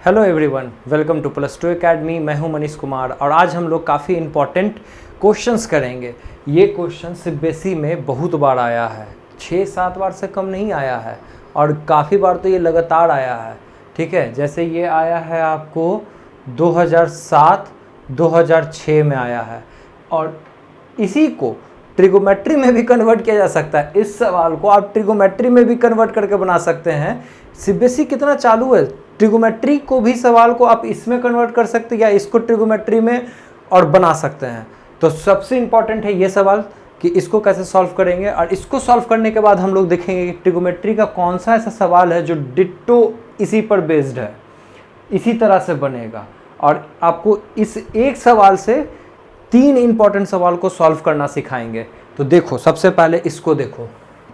Hello everyone, welcome two plus two academy. मैं हूं मनीष कुमार और आज हम लोग काफ़ी इम्पॉर्टेंट क्वेश्चंस करेंगे। ये क्वेश्चन सीबीएसई में बहुत बार आया है, 6-7 बार से कम नहीं आया है और काफ़ी बार तो ये लगातार आया है। ठीक है, जैसे ये आया है आपको 2007-2006 में आया है और इसी को ट्रिगोमेट्री में भी कन्वर्ट किया जा सकता है। इस सवाल को आप ट्रिगोमेट्री में भी कन्वर्ट करके बना सकते हैं। सीबीएसई कितना चालू है, ट्रिगोमेट्री को भी सवाल को आप इसमें कन्वर्ट कर सकते हैं या इसको ट्रिगोमेट्री में और बना सकते हैं। तो सबसे इंपॉर्टेंट है ये सवाल कि इसको कैसे सॉल्व करेंगे और इसको सॉल्व करने के बाद हम लोग देखेंगे कि ट्रिगोमेट्री का कौन सा ऐसा सवाल है जो डिट्टो इसी पर बेस्ड है, इसी तरह से बनेगा। और आपको इस एक सवाल से 3 इंपॉर्टेंट सवाल को सॉल्व करना सिखाएंगे। तो देखो, सबसे पहले इसको देखो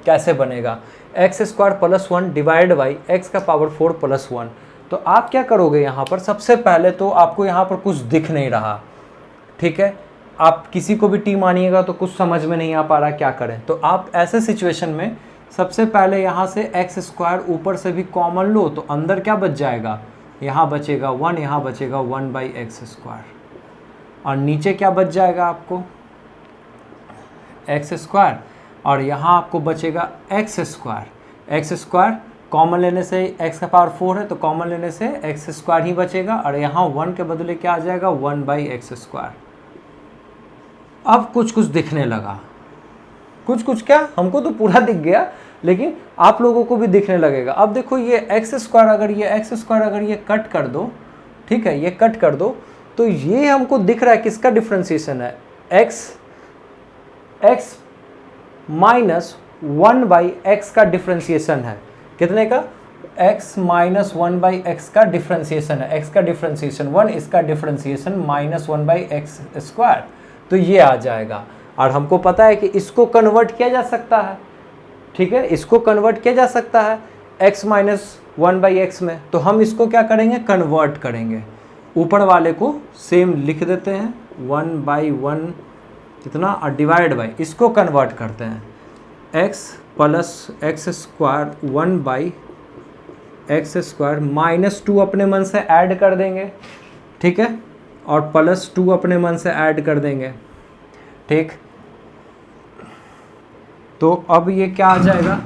कैसे बनेगा। x² + 1 डिवाइड बाई x का पावर 4 + 1। तो आप क्या करोगे यहाँ पर, सबसे पहले तो आपको यहाँ पर कुछ दिख नहीं रहा, ठीक है। आप किसी को भी टी मानिएगा तो कुछ समझ में नहीं आ पा रहा क्या करें। तो आप ऐसे सिचुएशन में सबसे पहले यहाँ से x² ऊपर से भी कॉमन लो तो अंदर क्या बच जाएगा, यहाँ बचेगा 1, यहाँ बचेगा 1/x²। और नीचे क्या बच जाएगा आपको, x² और यहाँ आपको बचेगा x² कॉमन लेने से x का पावर 4 है तो कॉमन लेने से x² ही बचेगा और यहाँ 1 के बदले क्या आ जाएगा 1/x²। अब कुछ कुछ दिखने लगा, कुछ क्या, हमको तो पूरा दिख गया लेकिन आप लोगों को भी दिखने लगेगा। अब देखो ये x² अगर ये कट कर दो, ठीक है, ये कट कर दो तो ये हमको दिख रहा है किसका डिफ्रेंसिएशन है, x -1/x का डिफ्रेंसिएशन है। कितने का, x -1/x का डिफ्रेंसिएशन है। x का डिफ्रेंसिएशन 1, इसका डिफ्रेंसिएशन -1/x²। तो ये आ जाएगा और हमको पता है कि इसको कन्वर्ट किया जा सकता है, ठीक है, इसको कन्वर्ट किया जा सकता है x -1/x में। तो हम इसको क्या करेंगे, कन्वर्ट करेंगे। ऊपर वाले को सेम लिख देते हैं 1/1 कितना और डिवाइड बाई, इसको कन्वर्ट करते हैं x + x² 1/x² -2 अपने मन से ऐड कर देंगे, ठीक है, और +2 अपने मन से ऐड कर देंगे, ठीक। तो अब ये क्या आ जाएगा,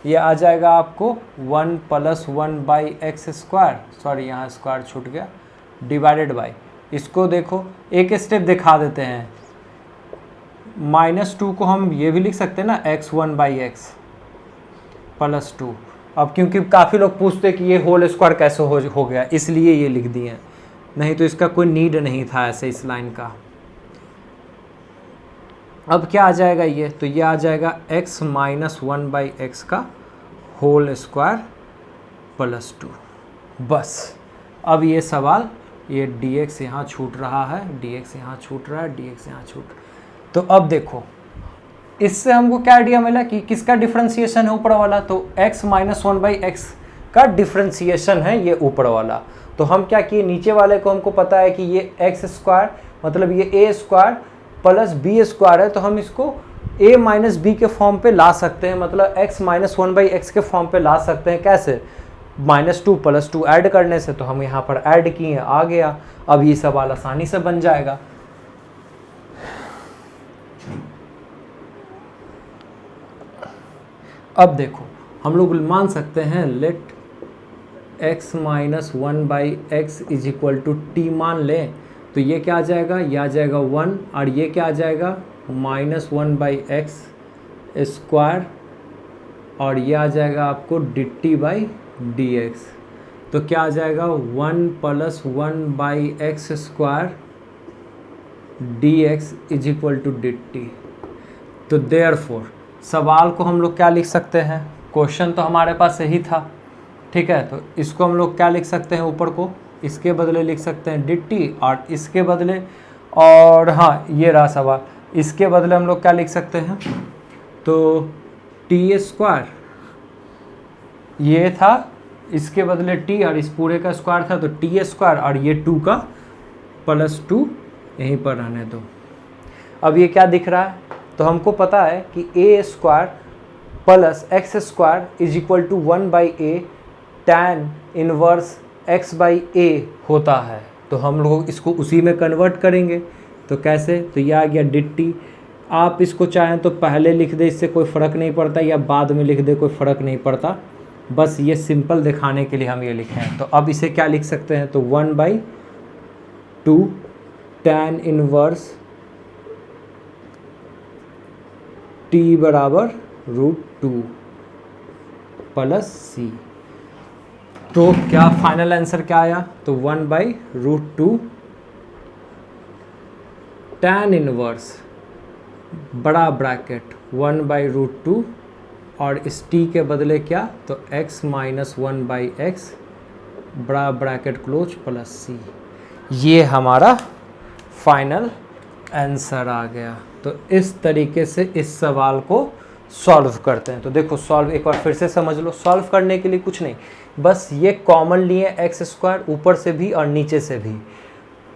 ये आ जाएगा आपको 1 + 1/x², सॉरी यहाँ स्क्वायर छूट गया, डिवाइडेड बाई, इसको देखो एक स्टेप दिखा देते हैं, -2 को हम ये भी लिख सकते हैं ना x1/x +2। अब क्योंकि काफ़ी लोग पूछते हैं कि ये होल स्क्वायर कैसे हो गया, इसलिए ये लिख दिए, नहीं तो इसका कोई नीड नहीं था ऐसे इस लाइन का। अब क्या आ जाएगा ये, तो ये आ जाएगा x -1/x का होल स्क्वायर +2। बस अब ये सवाल, ये dx यहाँ छूट रहा है, dx यहाँ छूट रहा है, dx यहाँ छूट। तो अब देखो इससे हमको क्या आइडिया मिला कि किसका डिफरेंशिएशन है ऊपर वाला, तो x -1/x का डिफरेंशिएशन है ये ऊपर वाला। तो हम क्या किए, नीचे वाले को हमको पता है कि ये x² मतलब ये a² + b² है, तो हम इसको a - b के फॉर्म पे ला सकते हैं, मतलब x -1/x के फॉर्म पे ला सकते हैं। कैसे, -2 + 2 ऐड करने से। तो हम यहाँ पर ऐड किए, आ गया। अब ये सवाल आसानी से बन जाएगा। अब देखो हम लोग मान सकते हैं लेट x -1/x = t मान लें, तो ये क्या आ जाएगा, ये आ जाएगा 1 और ये क्या आ जाएगा -1/x² और ये आ जाएगा आपको dt/dx। तो क्या आ जाएगा 1 + 1/x² dx = dt। तो देयरफॉर सवाल को हम लोग क्या लिख सकते हैं, क्वेश्चन तो हमारे पास यही था, ठीक है, तो इसको हम लोग क्या लिख सकते हैं, ऊपर को इसके बदले लिख सकते हैं dt और इसके बदले, और हाँ ये रहा सवाल, इसके बदले हम लोग क्या लिख सकते हैं, तो t² ये था, इसके बदले t और इस पूरे का स्क्वायर था तो t² और ये 2 का +2 यहीं पर रहने दो। अब ये क्या दिख रहा है, तो हमको पता है कि a² + x² = 1/a tan 1 x by a होता है, तो हम लोग इसको उसी में कन्वर्ट करेंगे। तो कैसे, तो ये आ गया डिट्टी। आप इसको चाहें तो पहले लिख दे, इससे कोई फ़र्क नहीं पड़ता, या बाद में लिख दे, कोई फ़र्क नहीं पड़ता, बस ये सिंपल दिखाने के लिए हम ये लिखे हैं। तो अब इसे क्या लिख सकते हैं, तो 1/2 tan इनवर्स t बराबर √2 प्लस c। तो क्या फाइनल आंसर क्या आया, तो 1/√2 tan इनवर्स बड़ा ब्रैकेट 1/√2 और इस t के बदले क्या, तो x माइनस 1/x बड़ा ब्रैकेट क्लोज प्लस c। ये हमारा फाइनल आंसर आ गया। तो इस तरीके से इस सवाल को सॉल्व करते हैं। तो देखो सॉल्व एक बार फिर से समझ लो। सॉल्व करने के लिए कुछ नहीं, बस ये कॉमन लिए x² ऊपर से भी और नीचे से भी।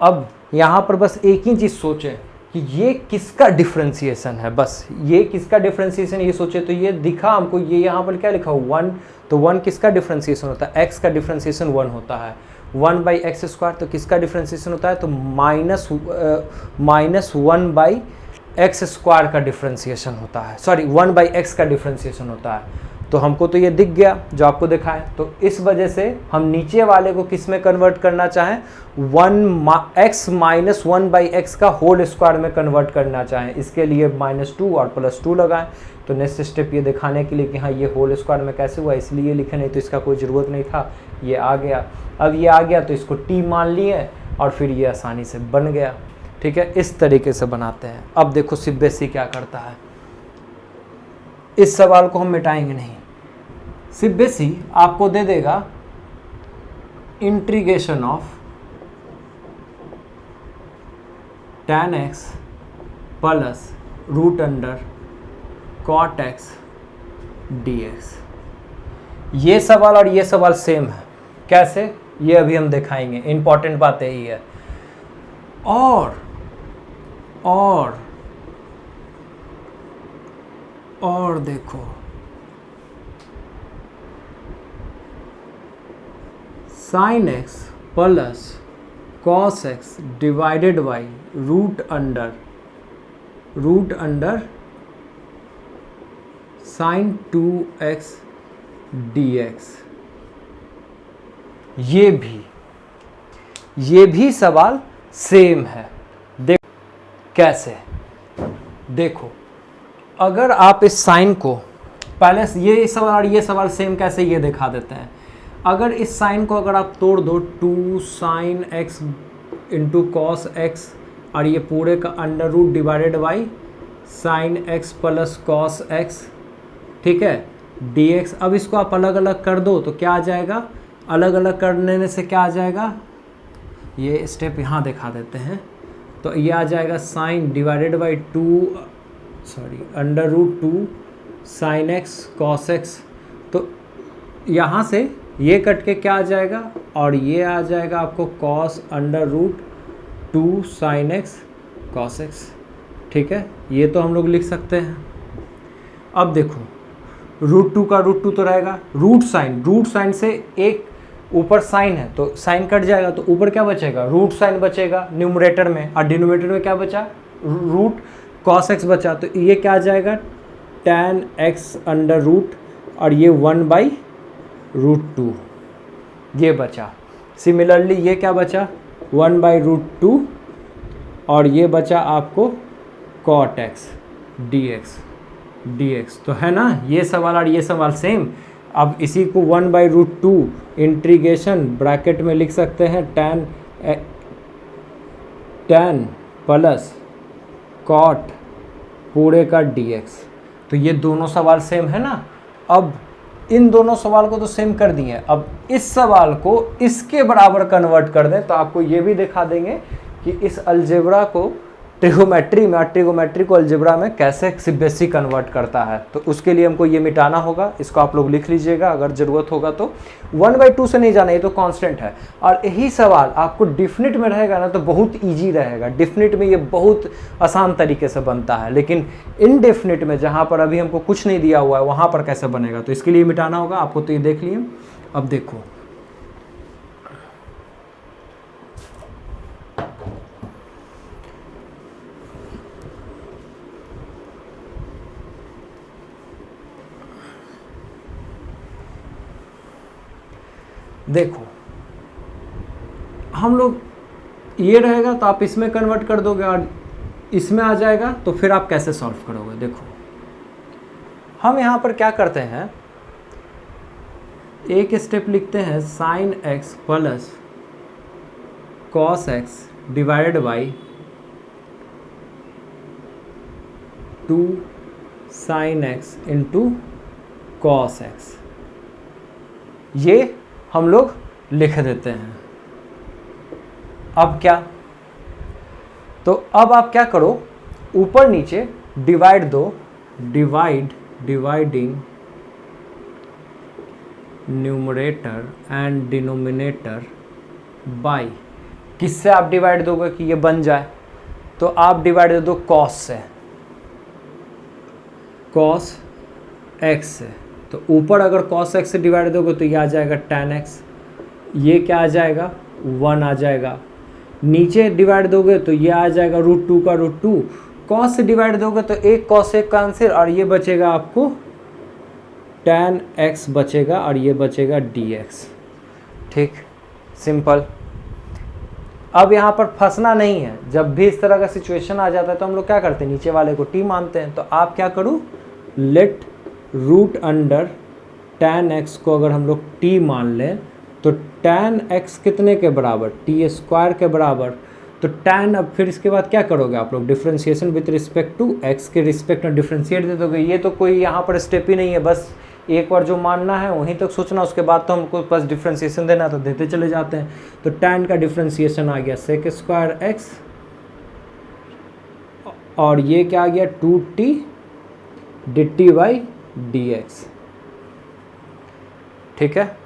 अब यहाँ पर बस एक ही चीज़ सोचें कि ये किसका डिफ्रेंसिएशन है, बस ये किसका डिफ्रेंसिएशन ये सोचे। तो ये दिखा हमको, ये यहाँ पर क्या लिखा हो 1, तो 1 किसका डिफ्रेंसिएशन होता है, x का डिफ्रेंसिएशन 1 होता है। 1/x², तो किसका डिफ्रेंसिएशन होता है, तो माइनस 1/x² का डिफ्रेंसिएशन होता है, सॉरी 1/x का डिफ्रेंसिएशन होता है। तो हमको तो ये दिख गया जो आपको दिखा है। तो इस वजह से हम नीचे वाले को किस में कन्वर्ट करना चाहें, x माइनस 1/x का होल स्क्वायर में कन्वर्ट करना चाहें, इसके लिए -2 और +2 लगाएं। तो नेक्स्ट स्टेप ये दिखाने के लिए कि हाँ ये होल स्क्वायर में कैसे हुआ, इसलिए लिखे, नहीं तो इसका कोई ज़रूरत नहीं था, ये आ गया। अब ये आ गया तो इसको t मान लिए और फिर ये आसानी से बन गया। ठीक है, इस तरीके से बनाते हैं। अब देखो सीबीएसई क्या करता है, इस सवाल को हम मिटाएंगे नहीं। सीबीएसई आपको दे देगा integration of tan x plus √cot x dx। ये सवाल और ये सवाल सेम है, कैसे ये अभी हम दिखाएंगे, इंपॉर्टेंट बात यही है। और देखो sin x plus cos x divided by root under sin 2x dx। ये भी सवाल सेम है। देखो कैसे, देखो अगर आप इस साइन को पहले, ये सवाल और ये सवाल सेम कैसे ये दिखा देते हैं। अगर इस साइन को अगर आप तोड़ दो, 2 sin x into cos x और ये पूरे का under root divided by sin x plus cos x, ठीक है, dx। अब इसको आप अलग अलग कर दो तो क्या आ जाएगा, अलग अलग करने से क्या आ जाएगा, ये स्टेप यहाँ दिखा देते हैं। तो ये आ जाएगा sine divided by under root 2 sin x cos x। तो यहाँ से ये कट के क्या आ जाएगा, और ये आ जाएगा आपको cos under root 2 sin x cos x। ठीक है, ये तो हम लोग लिख सकते हैं। अब देखो √2 का √2 तो रहेगा, रूट साइन से एक ऊपर साइन है तो साइन कट जाएगा, तो ऊपर क्या बचेगा, रूट साइन बचेगा न्यूमरेटर में, और डिनोमिनेटर में क्या बचा, रूट cos x बचा। तो ये क्या आ जाएगा, tan x अंडर रूट और ये 1/√2 ये बचा। सिमिलरली ये क्या बचा, 1/√2 और ये बचा आपको cot x dx। तो है ना, ये सवाल और ये सवाल सेम। अब इसी को 1/√2 इंटीग्रेशन ब्रैकेट में लिख सकते हैं tan प्लस cot पूरे का dx। तो ये दोनों सवाल सेम है ना। अब इन दोनों सवाल को तो सेम कर दिए, अब इस सवाल को इसके बराबर कन्वर्ट कर दें तो आपको ये भी दिखा देंगे कि इस अलजेब्रा को ट्रिगोमेट्री में और ट्रिगोमेट्री को अलजेब्रा में कैसे सीबीएसई कन्वर्ट करता है। तो उसके लिए हमको ये मिटाना होगा, इसको आप लोग लिख लीजिएगा अगर ज़रूरत होगा तो। 1/2 से नहीं जाना, ये तो कांस्टेंट है। और यही सवाल आपको डिफिनिट में रहेगा ना तो बहुत इजी रहेगा। डिफिनिट में ये बहुत आसान तरीके से बनता है, लेकिन इनडेफिनिट में जहाँ पर अभी हमको कुछ नहीं दिया हुआ है वहाँ पर कैसे बनेगा, तो इसके लिए मिटाना होगा आपको। तो ये देख लिए। अब देखो देखो हम लोग ये रहेगा तो आप इसमें कन्वर्ट कर दोगे और इसमें आ जाएगा, तो फिर आप कैसे सॉल्व करोगे? देखो हम यहाँ पर क्या करते हैं, एक स्टेप लिखते हैं sine x plus cos x divided by 2 sine x into cos x, ये हम लोग लिख देते हैं। अब क्या, तो अब आप क्या करो, ऊपर नीचे डिवाइड दो, dividing numerator and denominator by, किससे आप डिवाइड दोगे कि ये बन जाए? तो आप डिवाइड दे दो कॉस से, कॉस एक्स से। तो ऊपर अगर कॉस एक्स से डिवाइड दोगे तो ये आ जाएगा tan x, ये क्या आ जाएगा 1 आ जाएगा। नीचे डिवाइड दोगे तो ये आ जाएगा √2 का √2, कॉस से डिवाइड दोगे तो एक कॉस एक का आंसर, और ये बचेगा आपको tan x बचेगा, और ये बचेगा dx। ठीक, सिंपल। अब यहाँ पर फंसना नहीं है, जब भी इस तरह का सिचुएशन आ जाता है तो हम लोग क्या करते हैं, नीचे वाले को t मानते हैं। तो आप क्या करो, let root under tan x को अगर हम लोग t मान लें तो tan x कितने के बराबर, t² के बराबर। तो tan, अब फिर इसके बाद क्या करोगे आप लोग, differentiation with respect to x के रिस्पेक्ट में डिफ्रेंशिएट दे दोगे। ये तो कोई यहाँ पर स्टेप ही नहीं है, बस एक बार जो मानना है वहीं तक सोचना, उसके बाद तो हमको बस डिफ्रेंशिएशन देना तो देते चले जाते हैं। तो tan का डिफ्रेंशिएशन आ गया sec² x, और ये क्या आ गया 2t dt/dx। ठीक है,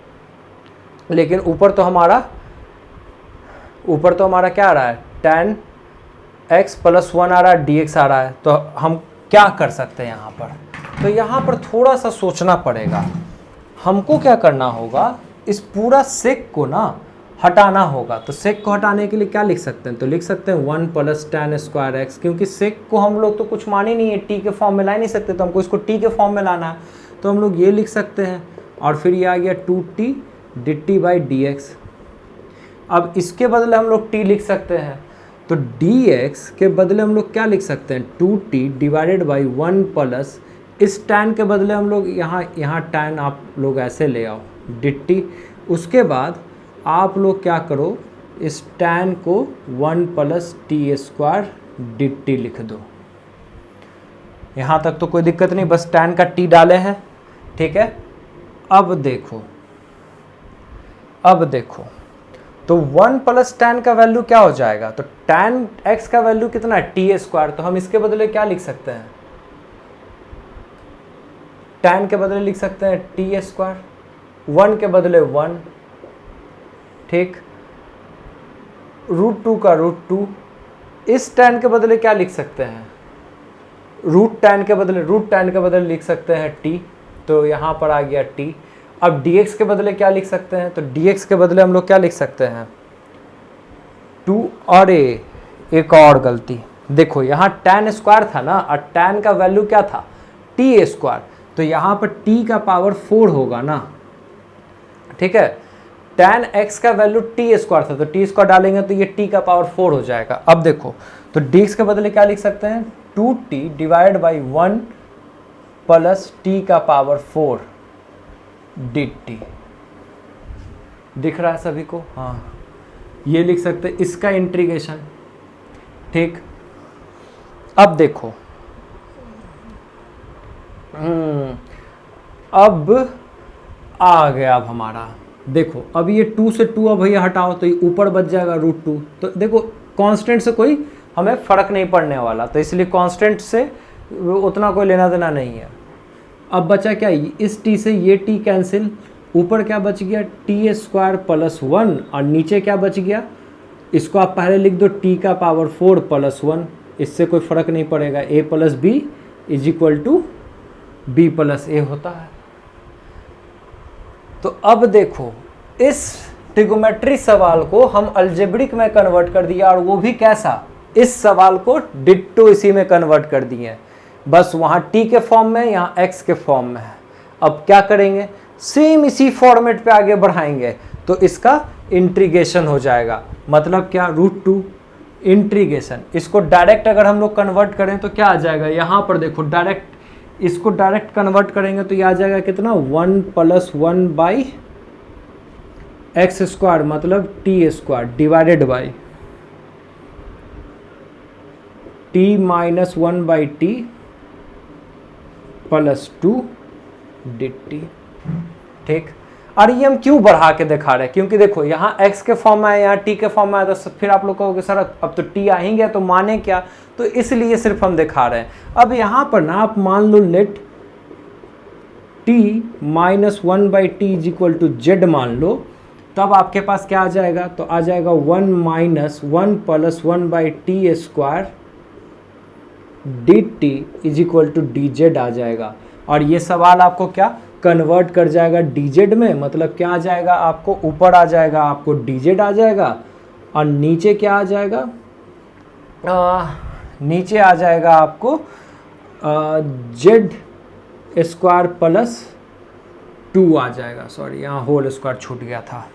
लेकिन ऊपर तो हमारा क्या आ रहा है, tan x + 1 आ रहा है, dx आ रहा है। तो हम क्या कर सकते हैं यहाँ पर, तो यहाँ पर थोड़ा सा सोचना पड़ेगा। हमको क्या करना होगा, इस पूरा सेक को ना हटाना होगा। तो सेक को हटाने के लिए क्या लिख सकते हैं, तो लिख सकते हैं 1 + tan² x, क्योंकि सेक को हम लोग तो कुछ मान ही नहीं है, टी के फॉर्म में ला ही नहीं सकते, तो हमको इसको टी के फॉर्म में लाना है। तो हम लोग ये लिख सकते हैं, और फिर ये आ गया 2t dt/dx। अब इसके बदले हम लोग t लिख सकते हैं, तो dx के बदले हम लोग क्या लिख सकते हैं, 2t / 1 प्लस, इस tan के बदले हम लोग यहाँ tan आप लोग ऐसे ले आओ dt। उसके बाद आप लोग क्या करो, इस tan को 1 + t² dt लिख दो। यहाँ तक तो कोई दिक्कत नहीं, बस tan का t डाले हैं। ठीक है, अब देखो तो 1 + tan का वैल्यू क्या हो जाएगा, तो tan x का वैल्यू कितना है, t²। तो हम इसके बदले क्या लिख सकते हैं, tan के बदले लिख सकते हैं t², 1 के बदले 1, ठीक, √2 का √2। इस tan के बदले क्या लिख सकते हैं, √tan के बदले लिख सकते हैं t। तो यहाँ पर आ गया t। अब dx के बदले क्या लिख सकते हैं, तो dx के बदले हम लोग क्या लिख सकते हैं 2। और एक और गलती, देखो यहाँ tan² था ना, और tan का वैल्यू क्या था t², तो यहाँ पर t का पावर 4 होगा ना। ठीक है, tan x का वैल्यू t² था, तो t² डालेंगे तो ये t का पावर 4 हो जाएगा। अब देखो, तो dx के बदले क्या लिख सकते हैं, 2t / 1 प्लस t का पावर 4 dt। दिख रहा है सभी को, हाँ, ये लिख सकते हैं इसका इंटीग्रेशन। ठीक, अब देखो, अब आ गया, अब हमारा देखो, अब ये 2 से 2 अब भैया हटाओ तो ये ऊपर बच जाएगा √2। तो देखो कांस्टेंट से कोई हमें फ़र्क नहीं पड़ने वाला, तो इसलिए कांस्टेंट से उतना कोई लेना देना नहीं है। अब बचा क्या, इस t से ये t कैंसिल, ऊपर क्या बच गया t² + 1, और नीचे क्या बच गया, इसको आप पहले लिख दो t का पावर 4 + 1, इससे कोई फ़र्क नहीं पड़ेगा। a + b = b + a होता है। तो अब देखो, इस ट्रिगोमेट्री सवाल को हम अलजेब्रिक में कन्वर्ट कर दिया, और वो भी कैसा, इस सवाल को डिट्टो इसी में कन्वर्ट कर दिए, बस वहाँ t के फॉर्म में, यहाँ x के फॉर्म में है। अब क्या करेंगे, सेम इसी फॉर्मेट पे आगे बढ़ाएंगे। तो इसका इंटीग्रेशन हो जाएगा। मतलब क्या, √2 इंटीग्रेशन। इसको डायरेक्ट अगर हम लोग कन्वर्ट करें तो क्या आ जाएगा, यहाँ पर देखो डायरेक्ट इसको डायरेक्ट कन्वर्ट करेंगे तो ये आ जाएगा कितना, 1 + 1/x², मतलब t² divided by t - 1/t + 2 dt। ठीक, और ये हम क्यों बढ़ा के दिखा रहे हैं, क्योंकि देखो यहाँ x के फॉर्म में है, यहाँ t के फॉर्म में है, तो फिर आप लोग कहोगे सर अब तो t आ ही गया तो माने क्या, तो इसलिए सिर्फ हम दिखा रहे हैं। अब यहाँ पर ना आप मान लो लेट t - 1/t = z मान लो, तब आपके पास क्या आ जाएगा, तो आ जाएगा 1 - 1 + 1/t² dt = dz आ जाएगा। और ये सवाल आपको क्या कन्वर्ट कर जाएगा dz में, मतलब क्या आ जाएगा आपको, ऊपर आ जाएगा आपको dz आ जाएगा, और नीचे क्या आ जाएगा, नीचे आ जाएगा आपको z² + 2 आ जाएगा। सॉरी, यहाँ होल स्क्वायर छूट गया था,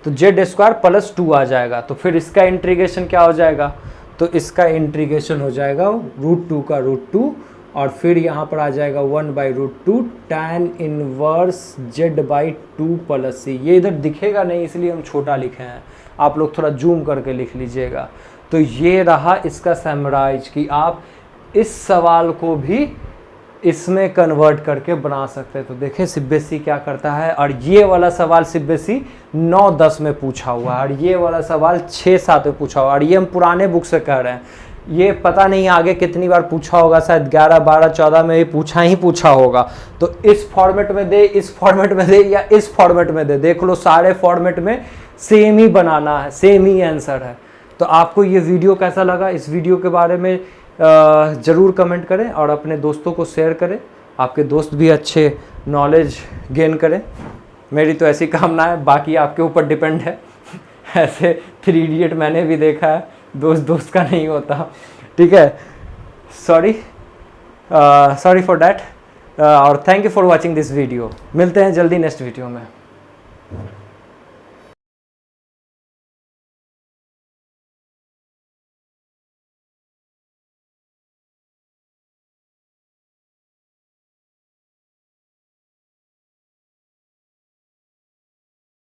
तो z² + 2 आ जाएगा। तो फिर इसका इंटीग्रेशन क्या हो जाएगा, तो इसका इंटीग्रेशन हो जाएगा √2 का √2, और फिर यहाँ पर आ जाएगा 1/√2 tan इनवर्स z/2 + c। ये इधर दिखेगा नहीं इसलिए हम छोटा लिखे हैं, आप लोग थोड़ा जूम करके लिख लीजिएगा। तो ये रहा इसका समराइज कि आप इस सवाल को भी इसमें कन्वर्ट करके बना सकते हैं। तो देखें सीबीएसई क्या करता है, और ये वाला सवाल सीबीएसई 9-10 में पूछा हुआ है, और ये वाला सवाल 6-7 में पूछा हुआ, और ये हम पुराने बुक से कह रहे हैं। ये पता नहीं आगे कितनी बार पूछा होगा, शायद 11, 12, 14 में ही पूछा होगा। तो इस फॉर्मेट में दे, इस फॉर्मेट में दे, या इस फॉर्मेट में दे, देख लो सारे फॉर्मेट में सेम ही बनाना है, सेम ही आंसर है। तो आपको ये वीडियो कैसा लगा, इस वीडियो के बारे में ज़रूर कमेंट करें और अपने दोस्तों को शेयर करें, आपके दोस्त भी अच्छे नॉलेज गेन करें। मेरी तो ऐसी कामना है, बाकी आपके ऊपर डिपेंड है। ऐसे 3 इडियट मैंने भी देखा है, दोस्त का नहीं होता, ठीक है। सॉरी फॉर डैट, और thank you for watching this video. मिलते हैं जल्दी नेक्स्ट वीडियो में।